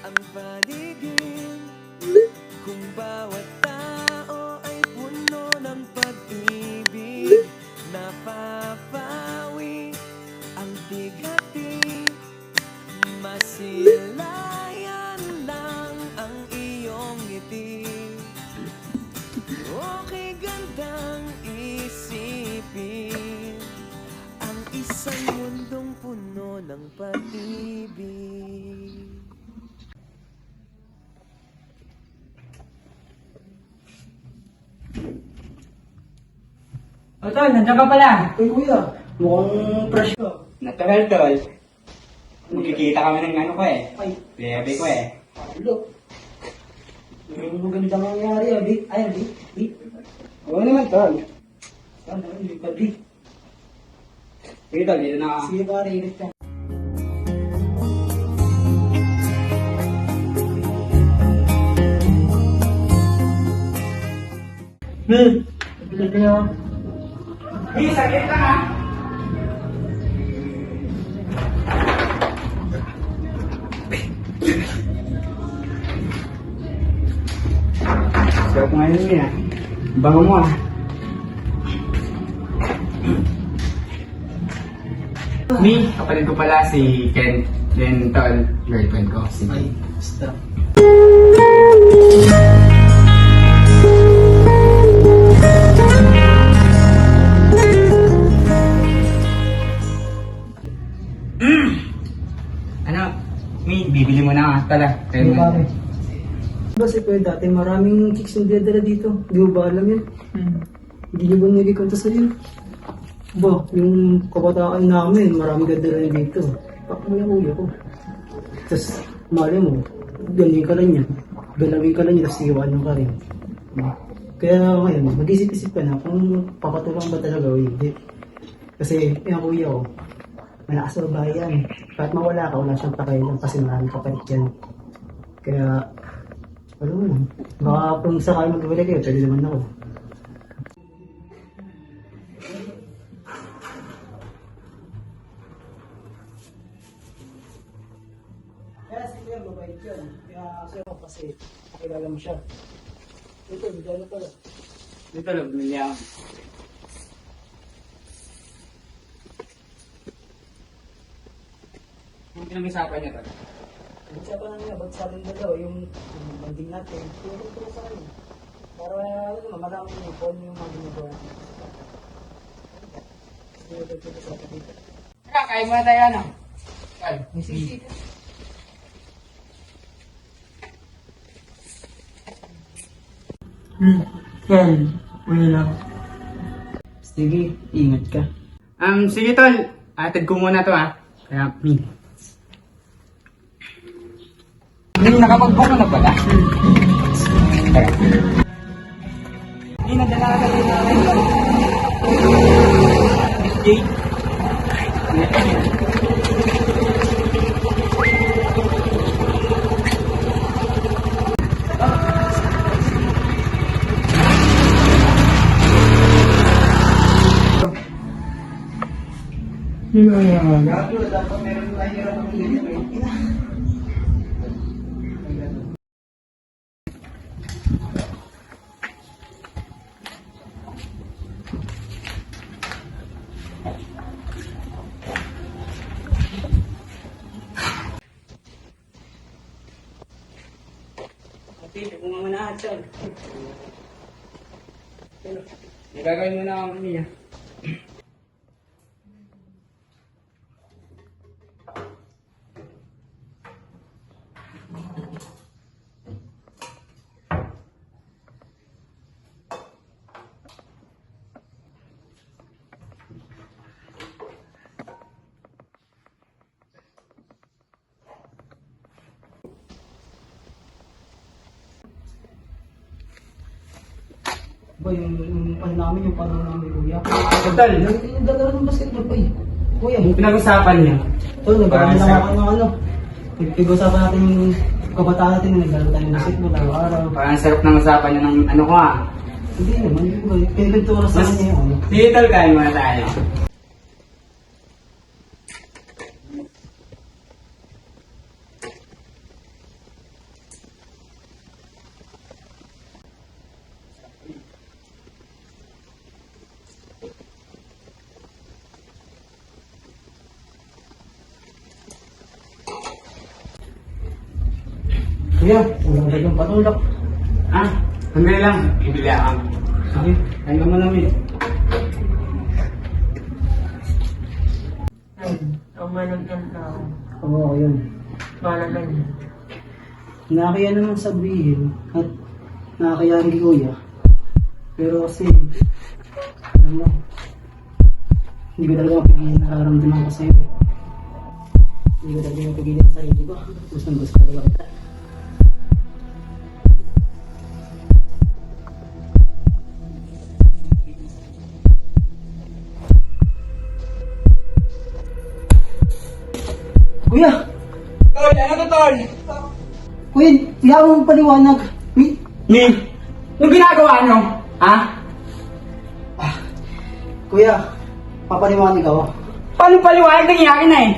ang paligid. Kung bawat tao ay puno ng pag-ibig, napapawi ang bigati. Masilayan lang ang iyong ngiti. Okay, gandang isipin ang isang mundong puno ng pag-ibig. O tol, nandiyan ka pala. Uy kuya, mukhang fresh ka. Natural tol. Magkikita kami ng ano ko eh. Ay, Lebe ko eh. look. Yung maganda mangyari, Abi. Ay, Abi. Abi. Oo naman tol. Ano, hindi ka, Abi. Sige tol, dito na ako. Sige pare, init ka. Bilis niyo. Hey, sakit lang ha. Sarap ngayon mo yan. Bango mo ah. Mi, kapatid ko pala si Ken. Then tol, girlfriend ko si Ay, basta. Ano, Mi, bibili mo na ah. Tala, Ano pare? Diba si Kuya dati maraming chicks yung dinadala dito? Di mo ba alam yun? Hindi niyo ba nagkikwento sa'yo? Ba, yung kabataan namin, maraming ganda rin dito. Pakuya-kuya ko. Tapos, mali mo, galing ka lang yan. Galawin ka lang yan, tapos iwanan ka rin. Kaya ngayon, mag-isip-isip ka na kung papatulong ba talaga o hindi. Kasi, yung kuya ko, malakas sa bayan. Kahit mawala ka, wala siyang pakialam kasi maraming kapalit yan. Kaya, alam mo, baka kung sakali mag-wala kayo, pwede naman ako. Kaya si Kuya, mabait yun. Kaya sa'yo kasi pakilala mo siya. Ito, bigyan na pala. Dito lang, bumili ako. Yung pinag-isapan niya tol. Ang siya pa na niya, ba't sabi na daw, yung banding natin, tulong ko sa kanya. Para, ano, marami yung phone yung mga ginagawa. Sige, dito sa akin dito. Teka, kain muna tayo ano? Kain. Sige. Yan. Wala lang. Sige, ingat ka. Sige tol. Atid ko muna to ah. Kaya, Mi. Hindi, nakapag-book na pala. Tara. Hindi, nadala ka din namin tol. Jade. Dapat meron tayo hirap ang ilit. Ate, kung mga manahan tol. Nagagawin mo na ako niya. Ba, yung pan namin, yung panahon namin, kuya. Total, Yung dalawa ng basketball, boy. Kuya, yung pinag-usapan niya. ito, nagkaroon Parang lang sarap. ako ng ano. Pag-usapan natin yung kabataan natin, nagkaroon tayo ng basketball, araw-araw. Parang sarap ng usapan niya ng ano ko ah. Hindi naman, hindi ko. Pinagturo sa kanya yung ano. Sige tol, kain muna tayo. Kuya, walang dagang patulak. Ah, sandali lang. Bibili ako. Sige, kaya mo namin. Ang managyan tao. Oo, yun. Malagan. Nakakaya naman sabihin at nakakaya rin kay Kuya. Pero kasi, alam mo, hindi ko talaga mapigilan nararamdaman ko sa'yo. Hindi ko talaga mapigilan sa sarili ko. Gusto ko talaga kita. Kuya! Tol, ano to, Tol? Kuya, iyaw mong paliwanag. Ni? Anong ginagawa nyo? Ha? Kuya, papaliwanag ako. Paano paliwanag nangyayari na eh?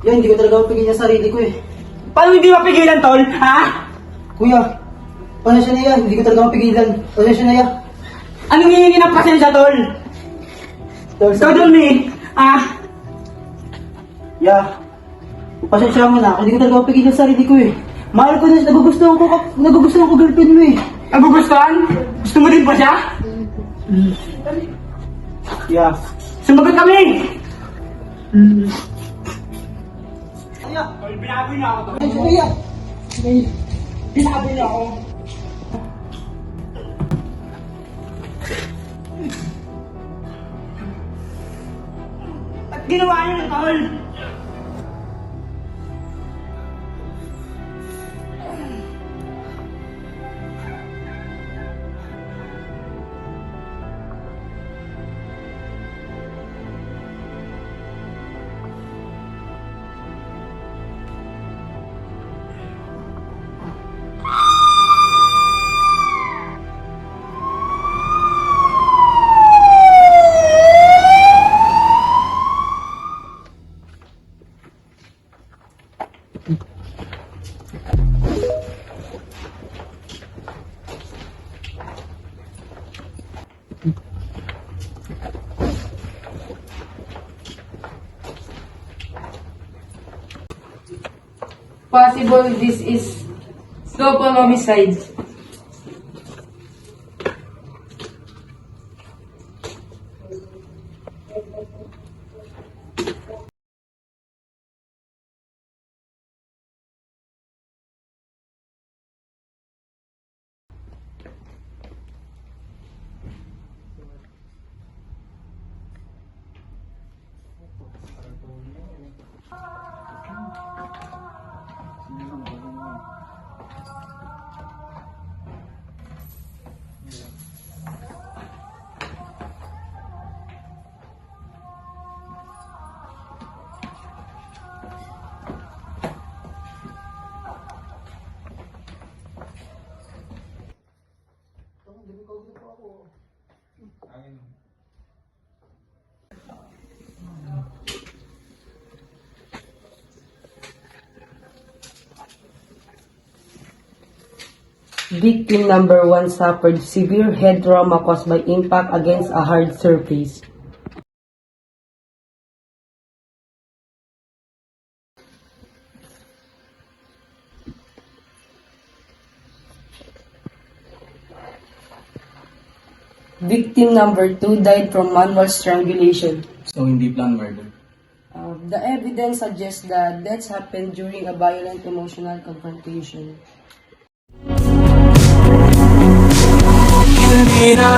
Yan, hindi ko talaga mapigilan sa sarili ko eh. Paano hindi mapigilan, Tol? Ha? Kuya, pasensya na yan. Hindi ko talaga mapigilan. Pasensya na yan. Anong hihingi ng pasensya, Tol? Tol, Ikaw, Tol, ni? Ha? Ya. Pasensya mo na. Hindi ko talaga mapigilan sa sarili ko eh. Mahal ko na, nagugustuhan ko girlfriend mo eh. Nagugustuhan? Gusto mo din ba siya? Ya. Sumagot kami! Kuya, Tol, binaboy na ako, Tol. kuya. Binaboy na ako. At ginawa niyo na, Tol? Possible this is double homicide. Victim number 1 suffered severe head trauma caused by impact against a hard surface. Victim number 2 died from manual strangulation. So, hindi plan murder. The evidence suggests that deaths happened during a violent emotional confrontation. Mira